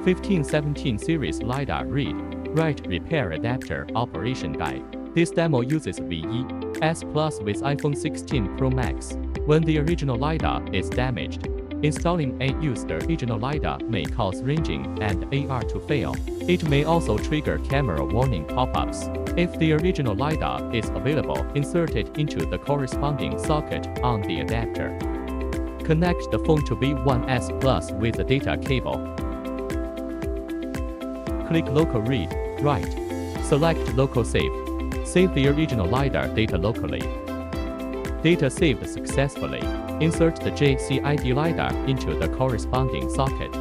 1517 series LiDAR Read/Write Repair Adapter Operation Guide. This demo uses V1S PLUS with iPhone 16 Pro Max. When the original LiDAR is damaged, installing and use the original LiDAR may cause ranging and AR to fail. It may also trigger camera warning pop-ups. If the original LiDAR is available, insert it into the corresponding socket on the adapter. Connect the phone to V1S PLUS with a data cable. Click Local Read/Write. Select Local Save. Save the original LiDAR data locally. Data saved successfully. Insert the JCID LiDAR into the corresponding socket.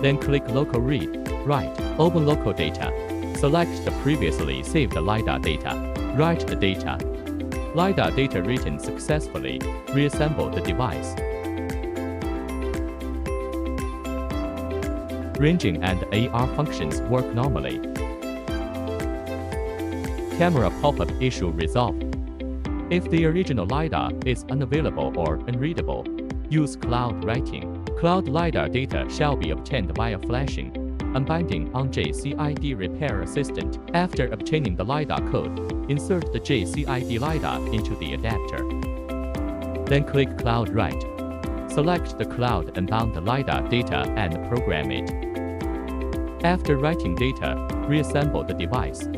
Then click Local Read/Write. Open Local Data. Select the previously saved LiDAR data. Write the data. LiDAR data written successfully. Reassemble the device. Ranging and AR functions work normally. Camera pop-up issue resolved. If the original LiDAR is unavailable or unreadable, use cloud writing. Cloud LiDAR data shall be obtained via flashing, unbinding on JCID Repair Assistant. After obtaining the LiDAR code, insert the JCID LiDAR into the adapter. Then click Cloud Write. Select the cloud unbound LiDAR data and program it. After writing data, reassemble the device.